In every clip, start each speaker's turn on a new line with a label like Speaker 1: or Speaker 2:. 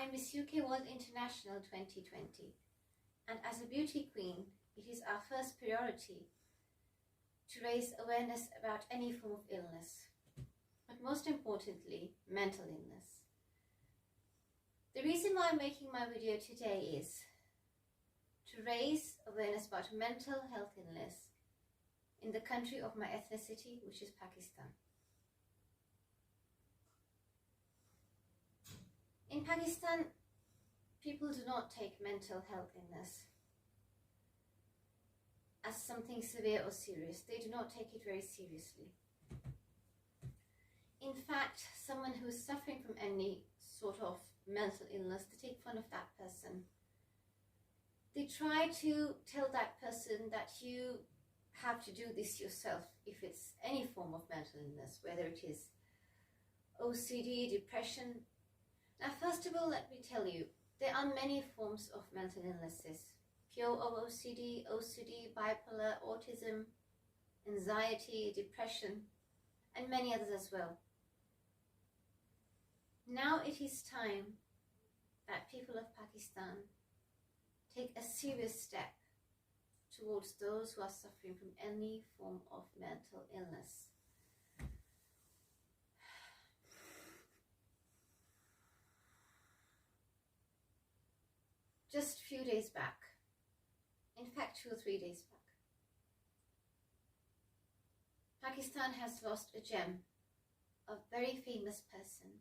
Speaker 1: I Miss UK World International 2020, and as a beauty queen, it is our first priority to raise awareness about any form of illness, but most importantly, mental illness. The reason why I'm making my video today is to raise awareness about mental health illness in the country of my ethnicity, which is Pakistan. In Pakistan, people do not take mental health illness as something severe or serious. They do not take it very seriously. In fact, someone who is suffering from any sort of mental illness, they take fun of that person. They try to tell that person that you have to do this yourself if it's any form of mental illness, whether it is OCD, depression. Now, first of all, let me tell you, there are many forms of mental illnesses. Pure OCD, bipolar, autism, anxiety, depression, and many others as well. Now it is time that people of Pakistan take a serious step towards those who are suffering from any form of mental illness. Just a few days back, in fact 2 or 3 days back, Pakistan has lost a gem, a very famous person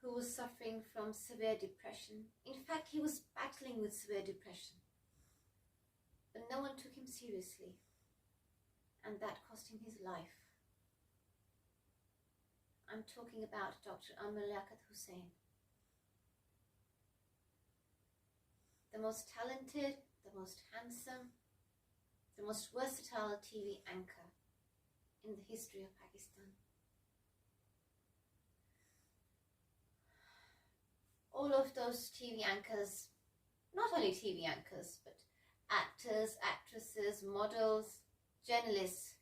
Speaker 1: who was suffering from severe depression. In fact, he was battling with severe depression, but no one took him seriously, and that cost him his life. I'm talking about Dr. Aamir Liaquat Hussain. The most talented, the most handsome, the most versatile TV anchor in the history of Pakistan. All of those TV anchors, not only TV anchors, but actors, actresses, models, journalists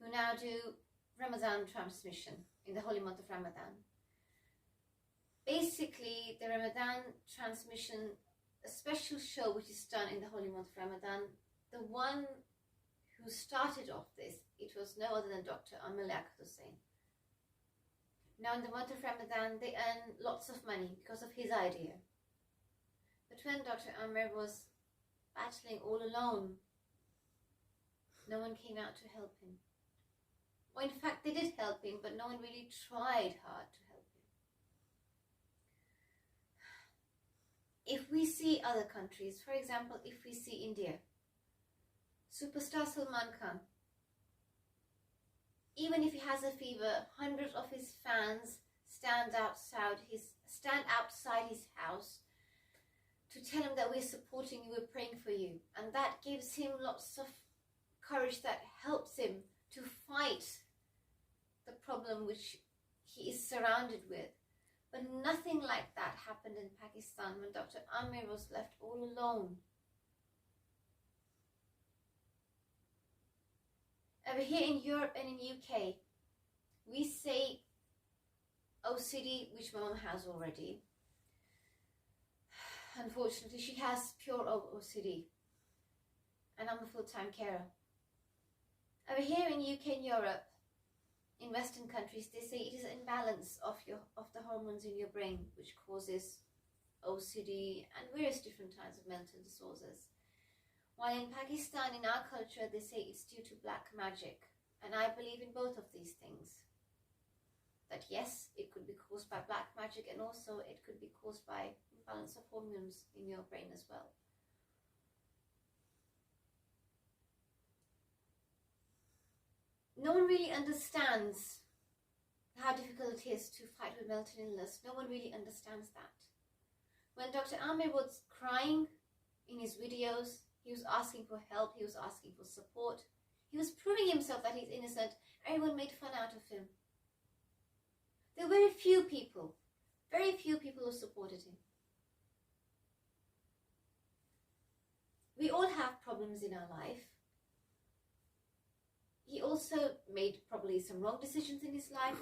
Speaker 1: who now do Ramadan transmission in the holy month of Ramadan. Basically, the Ramadan transmission, a special show which is done in the holy month of Ramadan, the one who started off this, it was no other than Dr. Aamir Liaquat Hussain. Now in the month of Ramadan, they earn lots of money because of his idea. But when Dr. Aamir was battling all alone, no one came out to help him. Or in fact, they did help him, but no one really tried hard to help him. If we see other countries, for example, if we see India, superstar Salman Khan, even if he has a fever, hundreds of his fans stand outside his house to tell him that we're supporting you, we're praying for you. And that gives him lots of courage, that helps him to fight the problem which he is surrounded with. But nothing like that happened in Pakistan when Dr. Aamir was left all alone. Over here in Europe and in UK, we say OCD, which my mom has already. Unfortunately, she has pure OCD, and I'm a full-time carer. Over here in UK and Europe, in Western countries, they say it is an imbalance of the hormones in your brain, which causes OCD and various different kinds of mental disorders. While in Pakistan, in our culture, they say it's due to black magic. And I believe in both of these things. That yes, it could be caused by black magic, and also it could be caused by imbalance of hormones in your brain as well. No one really understands how difficult it is to fight with mental illness. No one really understands that. When Dr. Aamir was crying in his videos, he was asking for help, he was asking for support. He was proving himself that he's innocent. Everyone made fun out of him. There were very few people who supported him. We all have problems in our life. He also made probably some wrong decisions in his life.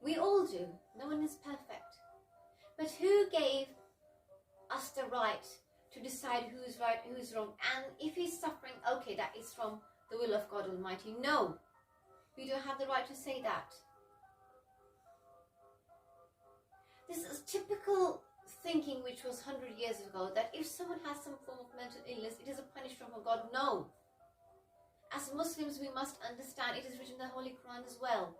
Speaker 1: We all do. No one is perfect. But who gave us the right to decide who's right, who's wrong? And if he's suffering, okay, that is from the will of God Almighty. No, we don't have the right to say that. This is typical thinking which was 100 years ago, that if someone has some form of mental illness, it is a punishment from God. No. As Muslims, we must understand, it is written in the Holy Quran as well,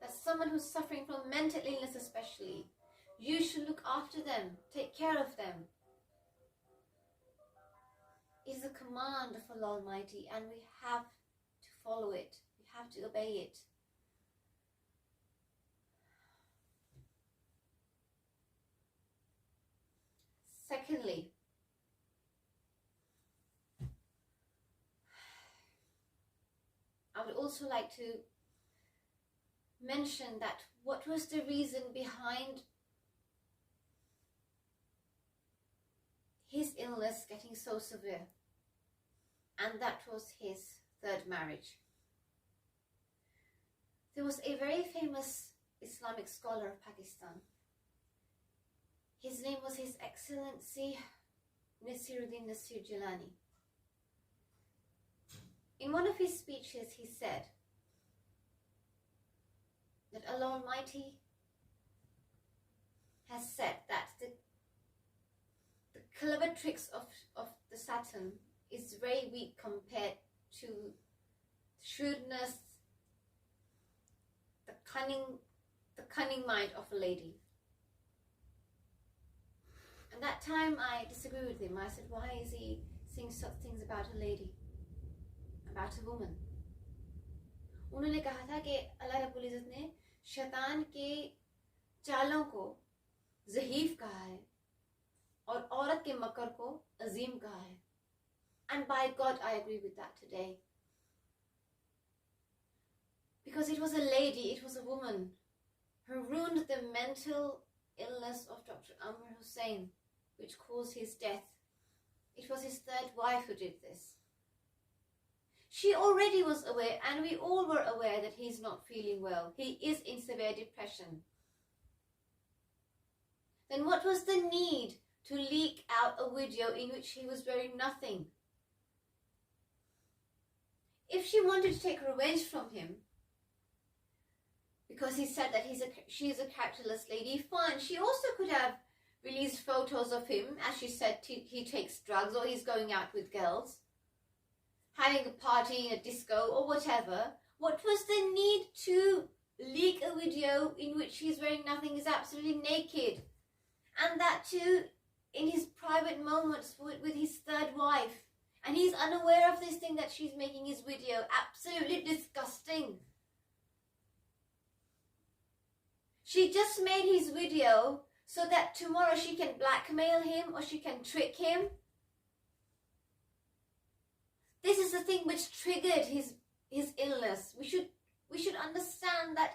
Speaker 1: that someone who's suffering from mental illness especially, you should look after them, take care of them. It is a command of Allah Almighty, and we have to follow it. We have to obey it. Secondly, I would also like to mention that what was the reason behind his illness getting so severe, and that was his third marriage. There was a very famous Islamic scholar of Pakistan. His name was His Excellency Nasiruddin Nasir Jilani. In one of his speeches, he said that Allah Almighty has said that the clever tricks of the Satan is very weak compared to shrewdness, the cunning mind of a lady. And that time I disagreed with him. I said, why is he saying such things about a lady, about a woman? उन्होंने कहा था कि अल्लाह रब्बुल इज़्ज़त ने शैतान के चालों को ज़हीफ कहा है और औरत के मकर को अजीम कहा है. And by God, I agree with that today. Because it was a lady, it was a woman who ruined the mental illness of Dr. Amr Hussain, which caused his death. It was his third wife who did this. She already was aware, and we all were aware, that he's not feeling well. He is in severe depression. Then what was the need to leak out a video in which he was wearing nothing? If she wanted to take revenge from him, because he said that she's a characterless lady, fine. She also could have released photos of him, as she said, he takes drugs or he's going out with girls, having a party in a disco or whatever. What was the need to leak a video in which he's wearing nothing, he's absolutely naked? And that too in his private moments with his third wife. And he's unaware of this thing that she's making his video. Absolutely disgusting. She just made his video so that tomorrow she can blackmail him or she can trick him. This is the thing which triggered his illness. We should understand that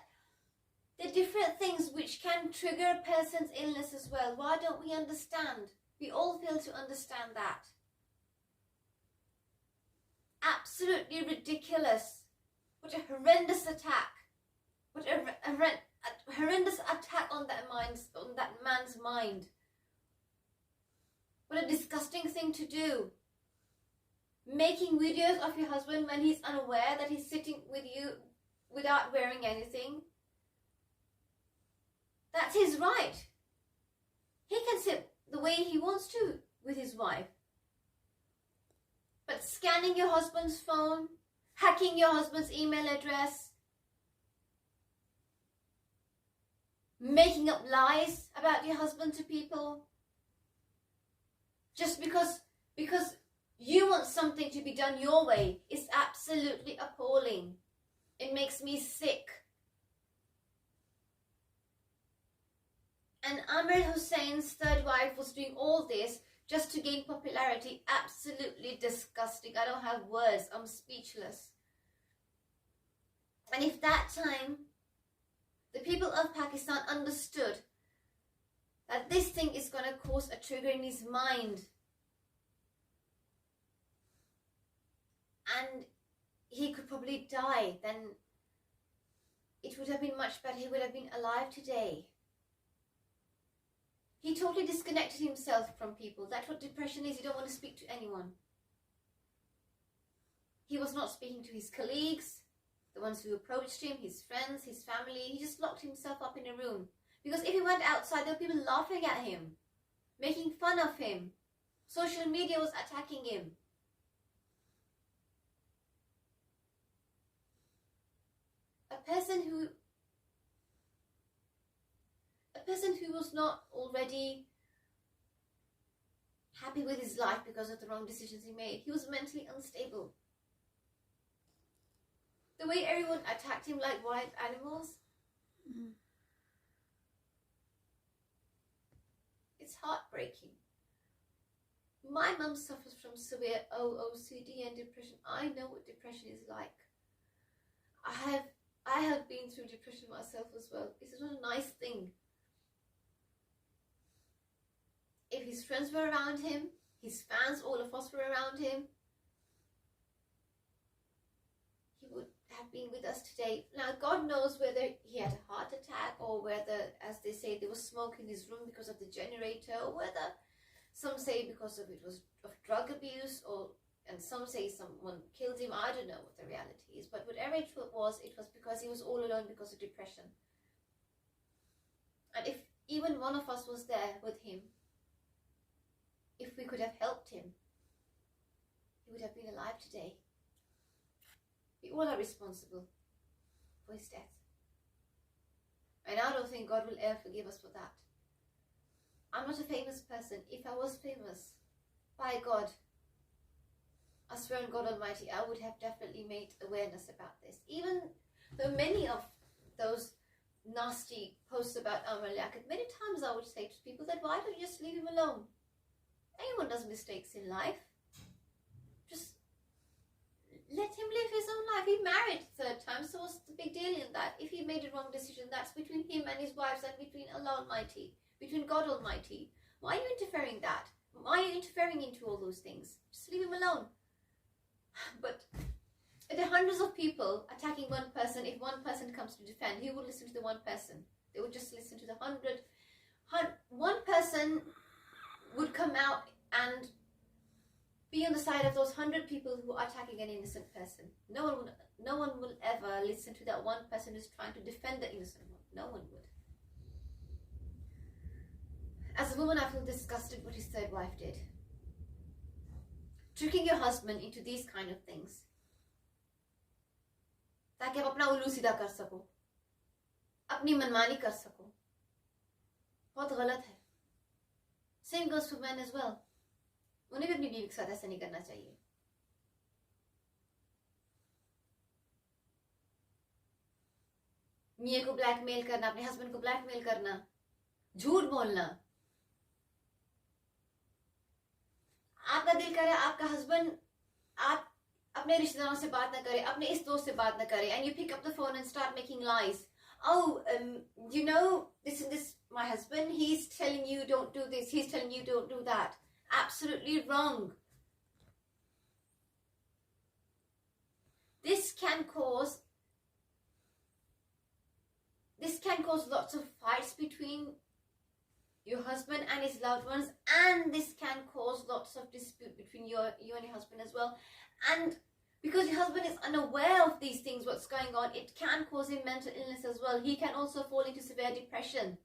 Speaker 1: there are different things which can trigger a person's illness as well. Why don't we understand? We all fail to understand that. Absolutely ridiculous. What a horrendous attack. What a horrendous attack on that man's mind. What a disgusting thing to do. Making videos of your husband when he's unaware that he's sitting with you without wearing anything. That's his right. He can sit the way he wants to with his wife. But scanning your husband's phone, hacking your husband's email address, making up lies about your husband to people, just because you want something to be done your way, is absolutely appalling. It makes me sick. And Amr Hussein's third wife was doing all this just to gain popularity. Absolutely disgusting. I don't have words. I'm speechless. And if that time the people of Pakistan understood that this thing is going to cause a trigger in his mind, and he could probably die, then it would have been much better. He would have been alive today. He totally disconnected himself from people. That's what depression is. You don't want to speak to anyone. He was not speaking to his colleagues, the ones who approached him, his friends, his family. He just locked himself up in a room. Because if he went outside, there were people laughing at him, making fun of him. Social media was attacking him. A person who was not already happy with his life because of the wrong decisions he made. He was mentally unstable. The way everyone attacked him like wild animals. It's heartbreaking. My mum suffers from severe OCD and depression. I know what depression is like. I have been through depression myself as well. It's not a nice thing. If his friends were around him, his fans, all of us were around him, he would have been with us today. Now, God knows whether he had a heart attack or whether, as they say, there was smoke in his room because of the generator, or whether some say because of it was of drug abuse, and some say someone killed him. I don't know what the reality is, but whatever it was because he was all alone because of depression. And if even one of us was there with him, if we could have helped him, he would have been alive today. We all are responsible for his death. And I don't think God will ever forgive us for that. I'm not a famous person. If I was famous, by God, I swear on God Almighty, I would have definitely made awareness about this. Even though many of those nasty posts about Amr Liaquat, many times I would say to people that why don't you just leave him alone? Anyone does mistakes in life. Just let him live his own life. He married third time, so what's the big deal in that? If he made a wrong decision, that's between him and his wives and between Allah Almighty, between God Almighty. Why are you interfering that? Why are you interfering into all those things? Just leave him alone. But there are hundreds of people attacking one person. If one person comes to defend, who would listen to the one person? They would just listen to the 100. One person would come out and be on the side of those 100 people who are attacking an innocent person. No one will ever listen to that one person who's trying to defend the innocent one. No one would. As a woman, I feel disgusted what his third wife did. Tricking your husband into these kind of things. ताकि आप अपना उल्लू सीधा कर सको, अपनी मनमानी कर सको, बहुत गलत है. Same goes for men as well. उन्हें भी अपनी बीवी के साथ ऐसा नहीं करना चाहिए. मियाँ को ब्लैकमेल करना, अपने हस्बैंड को ब्लैकमेल करना, झूठ बोलना. आपका दिल करे आपका हस्बैंड आप अपने रिश्तेदारों से बात ना करे, अपने इस दोस्त से बात ना करे, and you pick up the phone and start making lies. Oh, you know, this and this, my husband, he's telling you don't do this, he's telling you don't do that. Absolutely wrong. This can cause lots of fights between your husband and his loved ones, and this can cause lots of dispute between you and your husband as well. And because your husband is unaware of these things, what's going on, it can cause him mental illness as well. He can also fall into severe depression.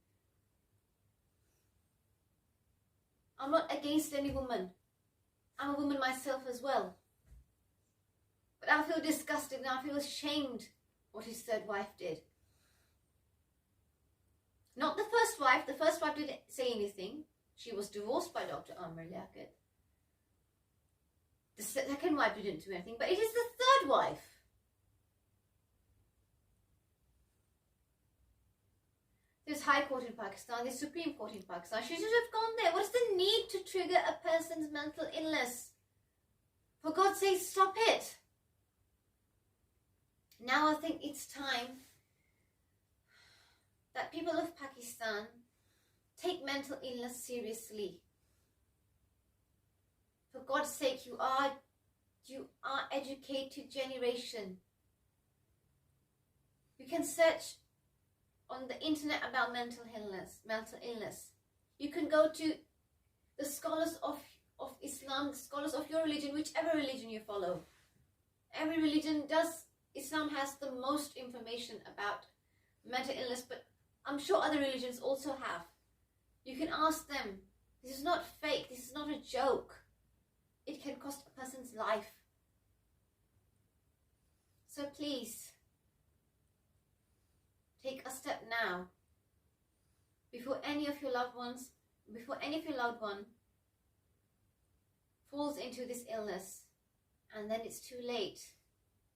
Speaker 1: I'm not against any woman. I'm a woman myself as well. But I feel disgusted and I feel ashamed what his third wife did. Not the first wife. The first wife didn't say anything. She was divorced by Dr. Amr Liaquat. The second wife didn't do anything, but it is the third wife. There's High Court in Pakistan, there's Supreme Court in Pakistan. She should have gone there. What is the need to trigger a person's mental illness? For God's sake, stop it. Now I think it's time that people of Pakistan take mental illness seriously. For God's sake, you are educated generation. You can search on the internet about mental illness. You can go to the scholars of Islam, scholars of your religion, whichever religion you follow. Every religion does. Islam has the most information about mental illness, but I'm sure other religions also have. You can ask them. This is not fake. This is not a joke. It can cost a person's life. So please, take a step now before any of your loved ones, before any of your loved one falls into this illness, and then it's too late.